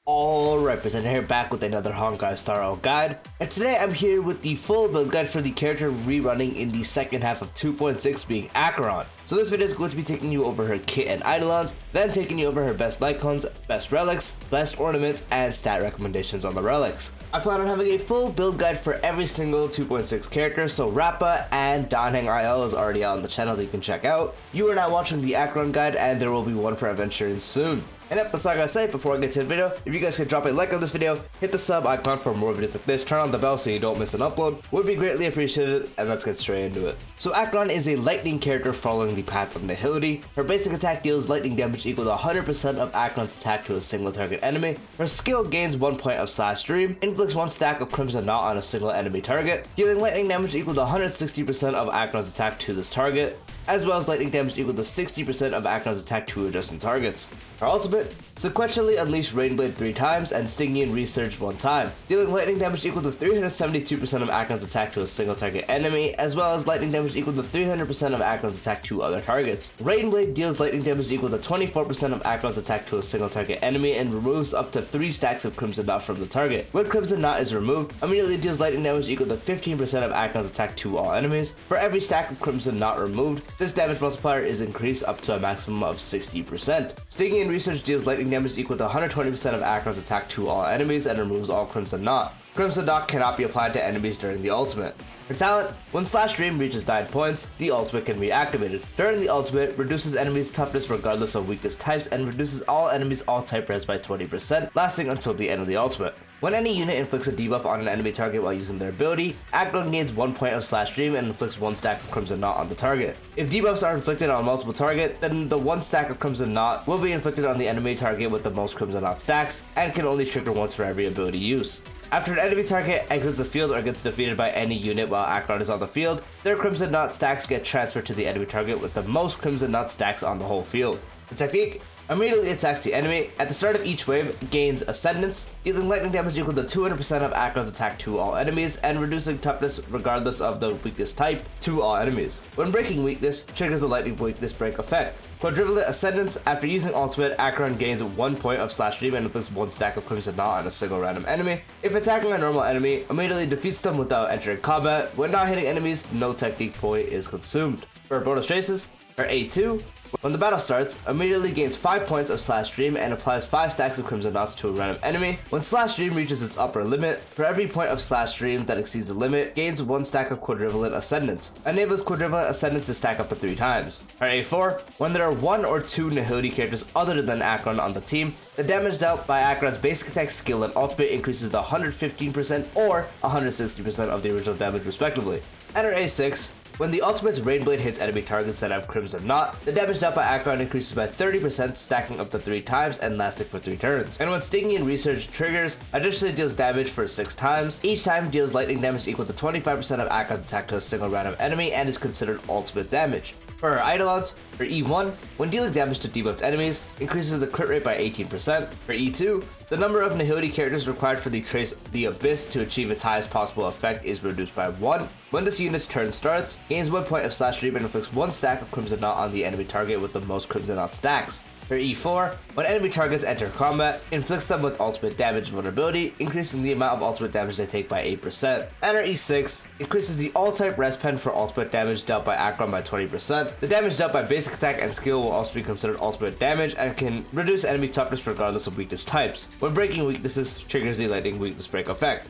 Alright, Presenter here back with another Honkai Star Rail guide, and today I'm here with the full build guide for the character rerunning in the second half of 2.6 being Acheron. So this video is going to be taking you over her kit and eidolons, then taking you over her best Lightcones, best relics, best ornaments, and stat recommendations on the relics. I plan on having a full build guide for every single 2.6 character, so Rappa and Danheng IL is already out on the channel that you can check out. You are now watching the Acheron guide, and there will be one for Aventurine soon. And yep, that's all I gotta say before I get to the video. If you guys could drop a like on this video, hit the sub icon for more videos like this, turn on the bell so you don't miss an upload, would be greatly appreciated, and let's get straight into it. So Acheron is a lightning character following the path of nihility. Her basic attack deals lightning damage equal to 100% of Acheron's attack to a single target enemy. Her skill gains 1 point of Slash Dream, inflicts 1 stack of Crimson Knot on a single enemy target, dealing lightning damage equal to 160% of Acheron's attack to this target, as well as lightning damage equal to 60% of Acheron's attack to adjacent targets. Her ultimate, sequentially unleash Rainblade 3 times and Stygian Resurge 1 time, dealing lightning damage equal to 372% of Acheron's attack to a single target enemy, as well as lightning damage equal to 300% of Acheron's attack to other targets. Rainblade deals lightning damage equal to 24% of Acheron's attack to a single target enemy and removes up to 3 stacks of Crimson Knot from the target. When Crimson Knot is removed, immediately deals lightning damage equal to 15% of Acheron's attack to all enemies. For every stack of Crimson Knot removed, this damage multiplier is increased up to a maximum of 60%. Stygian Resurge deals lightning damage equal to 120% of Acheron's attack to all enemies and removes all Crimson Knot. Crimson Knot cannot be applied to enemies during the ultimate. Her talent, when Slash Dream reaches 9 points, the ultimate can be activated. During the ultimate, reduces enemies' toughness regardless of weakness types and reduces all enemies' all-type res by 20%, lasting until the end of the ultimate. When any unit inflicts a debuff on an enemy target while using their ability, Acheron gains 1 point of Slash Dream and inflicts 1 stack of Crimson Knot on the target. If debuffs are inflicted on multiple targets, then the 1 stack of Crimson Knot will be inflicted on the enemy target with the most Crimson Knot stacks, and can only trigger once for every ability use. After an enemy target exits the field or gets defeated by any unit while Acheron is on the field, their Crimson Knot stacks get transferred to the enemy target with the most Crimson Knot stacks on the whole field. The technique immediately attacks the enemy. At the start of each wave, gains Ascendance, dealing lightning damage equal to 200% of Acheron's attack to all enemies, and reducing toughness regardless of the weakness type to all enemies. When breaking weakness, triggers the lightning weakness break effect. Quadruplet Ascendance, after using ultimate, Acheron gains 1 point of Slash Dream and inflicts 1 stack of Crimson Knot on a single random enemy. If attacking a normal enemy, immediately defeats them without entering combat. When not hitting enemies, no technique point is consumed. For bonus traces, her A2, when the battle starts, immediately gains 5 points of Slash Dream and applies 5 stacks of Crimson Knots to a random enemy. When Slash Dream reaches its upper limit, for every point of Slash Dream that exceeds the limit, gains 1 stack of Quadrivalent Ascendance. Enables Quadrivalent Ascendance to stack up to 3 times. Her A4, when there are 1 or 2 nihility characters other than Acheron on the team, the damage dealt by Acheron's basic attack, skill, and ultimate increases to 115% or 160% of the original damage respectively. And her A6, when the ultimate's Rainblade hits enemy targets that have Crimson Knot, the damage dealt by Acheron increases by 30%, stacking up to 3 times and lasting for 3 turns. And when Stygian Resurge triggers, additionally deals damage for 6 times. Each time deals lightning damage equal to 25% of Acheron's attack to a single random enemy and is considered ultimate damage. For her eidolons, her E1, when dealing damage to debuffed enemies, increases the crit rate by 18%. For E2, the number of nihility characters required for the trace The Abyss to achieve its highest possible effect is reduced by 1. When this unit's turn starts, gains 1 point of Slash Dream and inflicts 1 stack of Crimson Knot on the enemy target with the most Crimson Knot stacks. Her E4, when enemy targets enter combat, inflicts them with ultimate damage vulnerability, increasing the amount of ultimate damage they take by 8%. And her E6, increases the all-type res pen for ultimate damage dealt by Acheron by 20%. The damage dealt by basic attack and skill will also be considered ultimate damage and can reduce enemy toughness regardless of weakness types. When breaking weaknesses, triggers the lightning weakness break effect.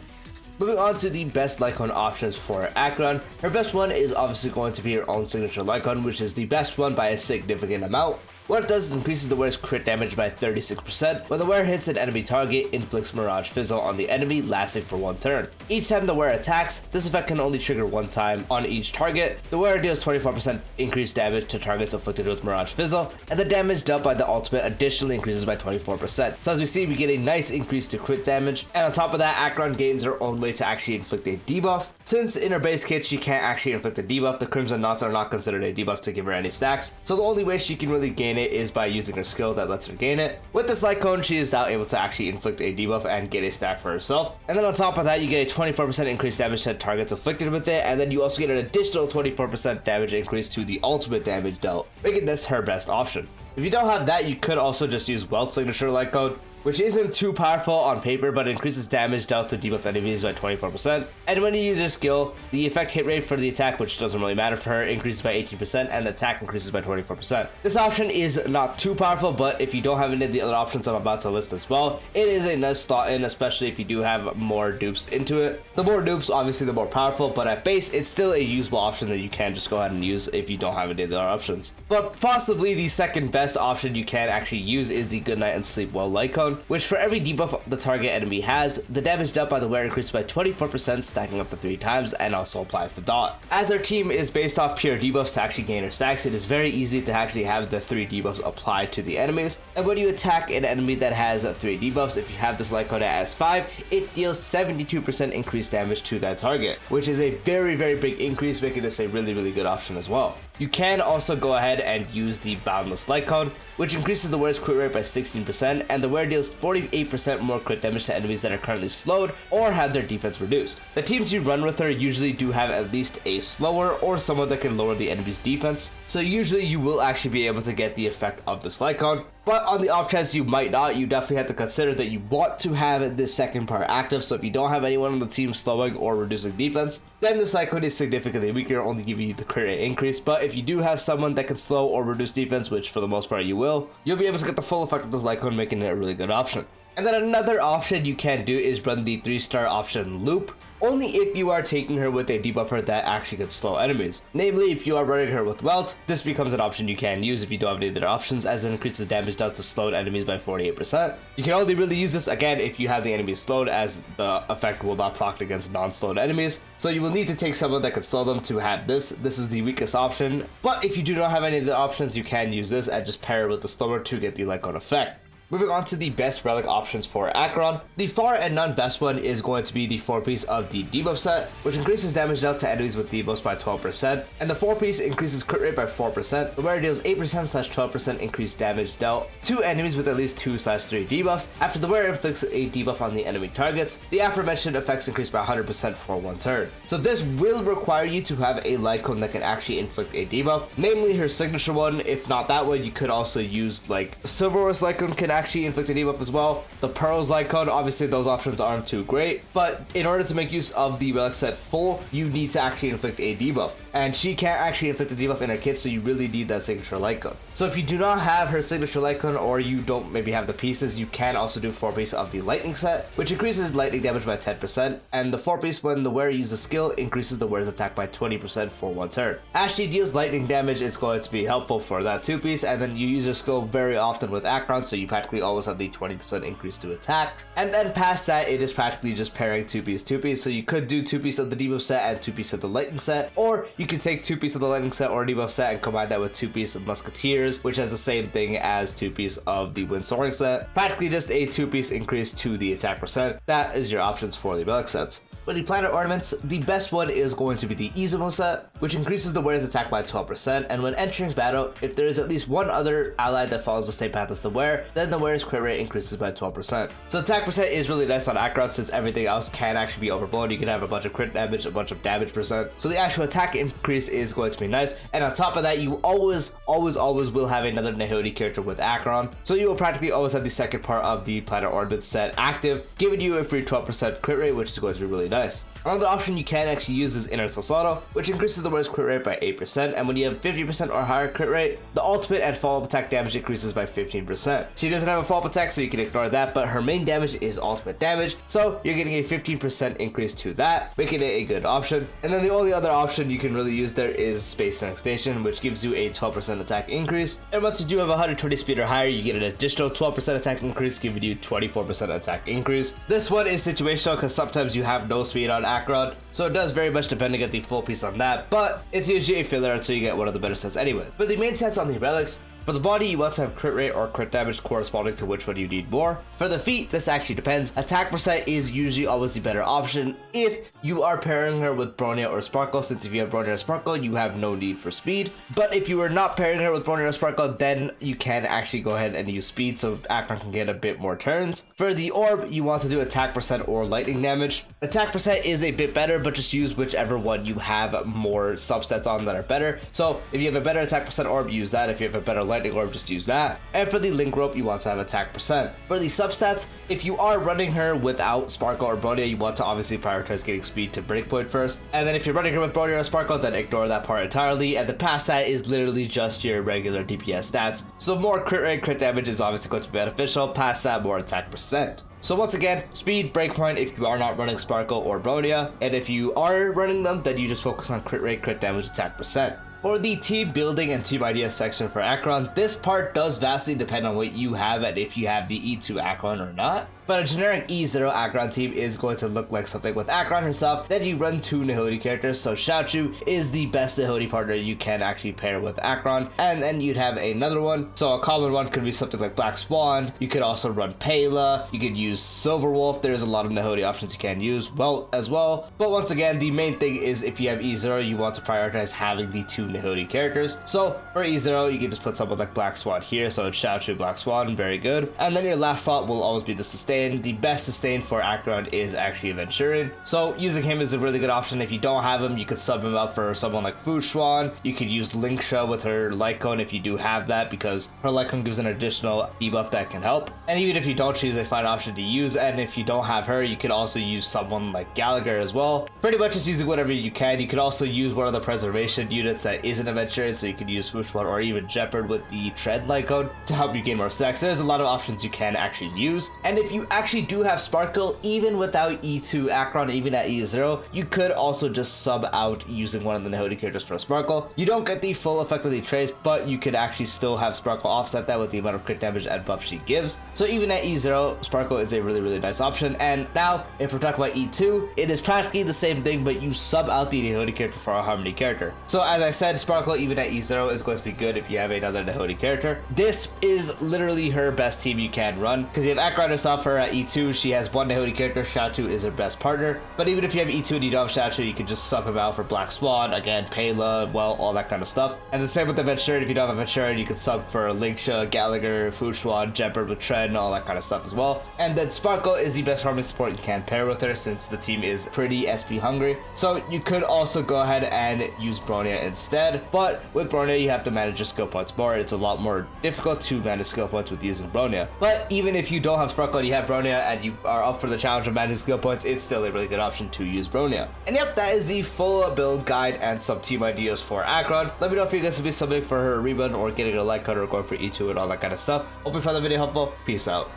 Moving on to the best Lightcone options for Acheron. Her best one is obviously going to be her own signature Lightcone, which is the best one by a significant amount. What it does is increases the wearer's crit damage by 36%. When the wearer hits an enemy target, inflicts Mirage Fizzle on the enemy, lasting for 1 turn. Each time the wearer attacks, this effect can only trigger 1 time on each target. The wearer deals 24% increased damage to targets afflicted with Mirage Fizzle, and the damage dealt by the ultimate additionally increases by 24%. So as we see, we get a nice increase to crit damage, and on top of that, Acheron gains her own way to actually inflict a debuff. Since in her base kit she can't actually inflict a debuff, the Crimson Knots are not considered a debuff to give her any stacks, so the only way she can really gain it is by using her skill that lets her gain it. With this Lightcone, she is now able to actually inflict a debuff and get a stack for herself. And then on top of that, you get a 24% increased damage to targets afflicted with it, and then you also get an additional 24% damage increase to the ultimate damage dealt, making this her best option. If you don't have that, you could also just use Welt's signature Lightcone. which isn't too powerful on paper, but increases damage dealt to debuff enemies by 24%. And when you use your skill, the effect hit rate for the attack, which doesn't really matter for her, increases by 18%, and the attack increases by 24%. This option is not too powerful, but if you don't have any of the other options I'm about to list as well, it is a nice thought in, especially if you do have more dupes into it. The more dupes, obviously the more powerful, but at base, it's still a usable option that you can just go ahead and use if you don't have any of the other options. But possibly the second best option you can actually use is the Good Night and Sleep Well Lightcone, which for every debuff the target enemy has, the damage dealt by the wearer increases by 24%, stacking up to 3 times, and also applies to dot. As our team is based off pure debuffs to actually gain our stacks, it is very easy to actually have the 3 debuffs applied to the enemies. And when you attack an enemy that has 3 debuffs, if you have this Lightcone as 5, it deals 72% increased damage to that target, which is a very big increase, making this a really good option as well. You can also go ahead and use the Boundless Lightcone, which increases the wearer's crit rate by 16%, and the wearer deals 48% more crit damage to enemies that are currently slowed or have their defense reduced. The teams you run with her usually do have at least a slower or someone that can lower the enemy's defense, so usually you will actually be able to get the effect of this Lightcone. But on the off chance you might not, you definitely have to consider that you want to have this second part active, so if you don't have anyone on the team slowing or reducing defense, then this Lightcone is significantly weaker, only giving you the crit rate increase. But if you do have someone that can slow or reduce defense, which for the most part you will, you'll be able to get the full effect of this Lightcone, making it a really good option. And then another option you can do is run the 3-star option Loop, only if you are taking her with a debuffer that actually can slow enemies. Namely, if you are running her with Welt, this becomes an option you can use if you don't have any other options, as it increases damage dealt to slowed enemies by 48%. You can only really use this again if you have the enemies slowed, as the effect will not proc against non-slowed enemies. So you will need to take someone that can slow them to have this. This is the weakest option, but if you do not have any of the options, you can use this and just pair it with the slower to get the Lightcone effect. Moving on to the best relic options for Acheron, the far and non-best one is going to be the 4-piece of the debuff set, which increases damage dealt to enemies with debuffs by 12%, and the 4-piece increases crit rate by 4%, the wearer deals 8%/12% increased damage dealt to enemies with at least 2/3 debuffs. After the wearer inflicts a debuff on the enemy targets, the aforementioned effects increase by 100% for 1 turn. So this will require you to have a Lightcone that can actually inflict a debuff, namely her signature one. If not that one, you could also use like Silver's Lightcone can actually inflict a debuff as well. The Pearl's Lightcone, obviously those options aren't too great, but in order to make use of the relic set full, you need to actually inflict a debuff, and she can't actually inflict a debuff in her kit, so you really need that signature Lightcone. So if you do not have her signature Lightcone, or you don't maybe have the pieces, you can also do 4-piece of the lightning set, which increases lightning damage by 10%, and the 4-piece, when the wearer uses a skill, increases the wearer's attack by 20% for 1 turn. As she deals lightning damage, it's going to be helpful for that 2-piece, and then you use your skill very often with Acheron, so you practically always have the 20% increase to attack. And then past that, it is practically just pairing 2-piece, so you could do 2-piece of the debuff set and 2-piece of the lightning set, or you could take 2-piece of the lightning set or debuff set and combine that with 2-piece of musketeers, which has the same thing as 2-piece of the wind soaring set. Practically just a 2-piece increase to the attack percent. That is your options for the relic sets. For the planet ornaments, the best one is going to be the Izumo set, which increases the wearer's attack by 12%, and when entering battle, if there is at least one other ally that follows the same path as the wearer, then the wearer's crit rate increases by 12%. So attack percent is really nice on Acheron, since everything else can actually be overblown. You can have a bunch of crit damage, a bunch of damage percent, so the actual attack increase is going to be nice. And on top of that, you always will have another Nihility character with Acheron, so you will practically always have the second part of the planet ornaments set active, giving you a free 12% crit rate, which is going to be really nice. Another option you can actually use is Inner Sasado, which increases the wearer's crit rate by 8%, and when you have 50% or higher crit rate, the ultimate and follow-up attack damage increases by 15%. She doesn't have a follow-up attack, so you can ignore that, but her main damage is ultimate damage, so you're getting a 15% increase to that, making it a good option. And then the only other option you can really use there is Space Annexation, which gives you a 12% attack increase, and once you do have 120 speed or higher, you get an additional 12% attack increase, giving you 24% attack increase. This one is situational because sometimes you have no speed on Acheron, so it does very much depend to get the full piece on that, but it's usually a filler until you get one of the better sets anyway. But the main sets on the relics, for the body, you want to have crit rate or crit damage corresponding to which one you need more. For the feet, this actually depends. Attack percent is usually always the better option if you are pairing her with Bronya or Sparkle, since if you have Bronya or Sparkle, you have no need for speed. But if you are not pairing her with Bronya or Sparkle, then you can actually go ahead and use speed, so Acheron can get a bit more turns. For the orb, you want to do attack percent or lightning damage. Attack percent is a bit better, but just use whichever one you have more substats on that are better. So if you have a better attack percent orb, use that. If you have a better lightning orb, just use that. And for the link rope, you want to have attack percent. For the substats, if you are running her without Sparkle or Bronia, you want to obviously prioritize getting speed to breakpoint first. And then if you're running her with Bronia or Sparkle, then ignore that part entirely. And the past that is literally just your regular DPS stats. So more crit rate, crit damage is obviously going to be beneficial. Past that, more attack percent. So once again, speed, breakpoint if you are not running Sparkle or Bronia, and if you are running them, then you just focus on crit rate, crit damage, attack percent. For the team building and team ideas section for Acheron, this part does vastly depend on what you have and if you have the E2 Acheron or not. But a generic E0 Acheron team is going to look like something with Acheron herself. Then you run 2 Nihoti characters, so Jiaoqiu is the best Nihoti partner you can actually pair with Acheron. And then you'd have another one. So a common one could be something like Black Swan. You could also run Pela. You could use Silver Wolf. There's a lot of Nihoti options you can use. Welt as well. But once again, the main thing is if you have E0, you want to prioritize having the 2 Nihoti characters. So for E0, you can just put someone like Black Swan here. So it's Jiaoqiu, Black Swan, very good. And then your last slot will always be the sustain. The best sustain for Acheron is actually Aventurine. So using him is a really good option. If you don't have him, you could sub him out for someone like Feixiao. You could use Linksha with her Lightcone if you do have that, because her Lightcone gives an additional debuff that can help. And even if you don't, she's a fine option to use. And if you don't have her, you could also use someone like Gallagher as well. Pretty much just using whatever you can. You could also use one of the preservation units that isn't Aventurine, so you could use Feixiao or even Jeopard with the Tread Lightcone to help you gain more stacks. There's a lot of options you can actually use. And if you actually do have Sparkle, even without E2 Acheron, even at E0, you could also just sub out using one of the Nihoti characters for Sparkle. You don't get the full effect of the trace, but you could actually still have Sparkle offset that with the amount of crit damage and buff she gives. So even at E0, Sparkle is a really nice option. And now, if we're talking about E2, it is practically the same thing, but you sub out the Nihoti character for a Harmony character. So as I said, Sparkle even at E0 is going to be good if you have another Nihoti character. This is literally her best team you can run, because you have Acheron herself, her at E2, she has one Nihoti character. Jiaoqiu is her best partner. But even if you have E2 and you don't have Jiaoqiu, you can just sub him out for Black Swan, again, Pela, well, all that kind of stuff. And the same with Aventurine. If you don't have Aventurine, you can sub for Linksha, Gallagher, Feixiao, Jeopard with Tread, and all that kind of stuff as well. And then Sparkle is the best Harmony support you can pair with her, since the team is pretty SP hungry. So you could also go ahead and use Bronia instead. But with Bronia, you have to manage your skill points more. It's a lot more difficult to manage skill points with using Bronia. But even if you don't have Sparkle and you have Bronia and you are up for the challenge of managing skill points, it's still a really good option to use Bronia. And yep, that is the full build guide and some team ideas for Acheron. Let me know if you guys would be subbing for her rerun or getting a Lightcone or going for E2 and all that kind of stuff. Hope you found the video helpful. Peace out.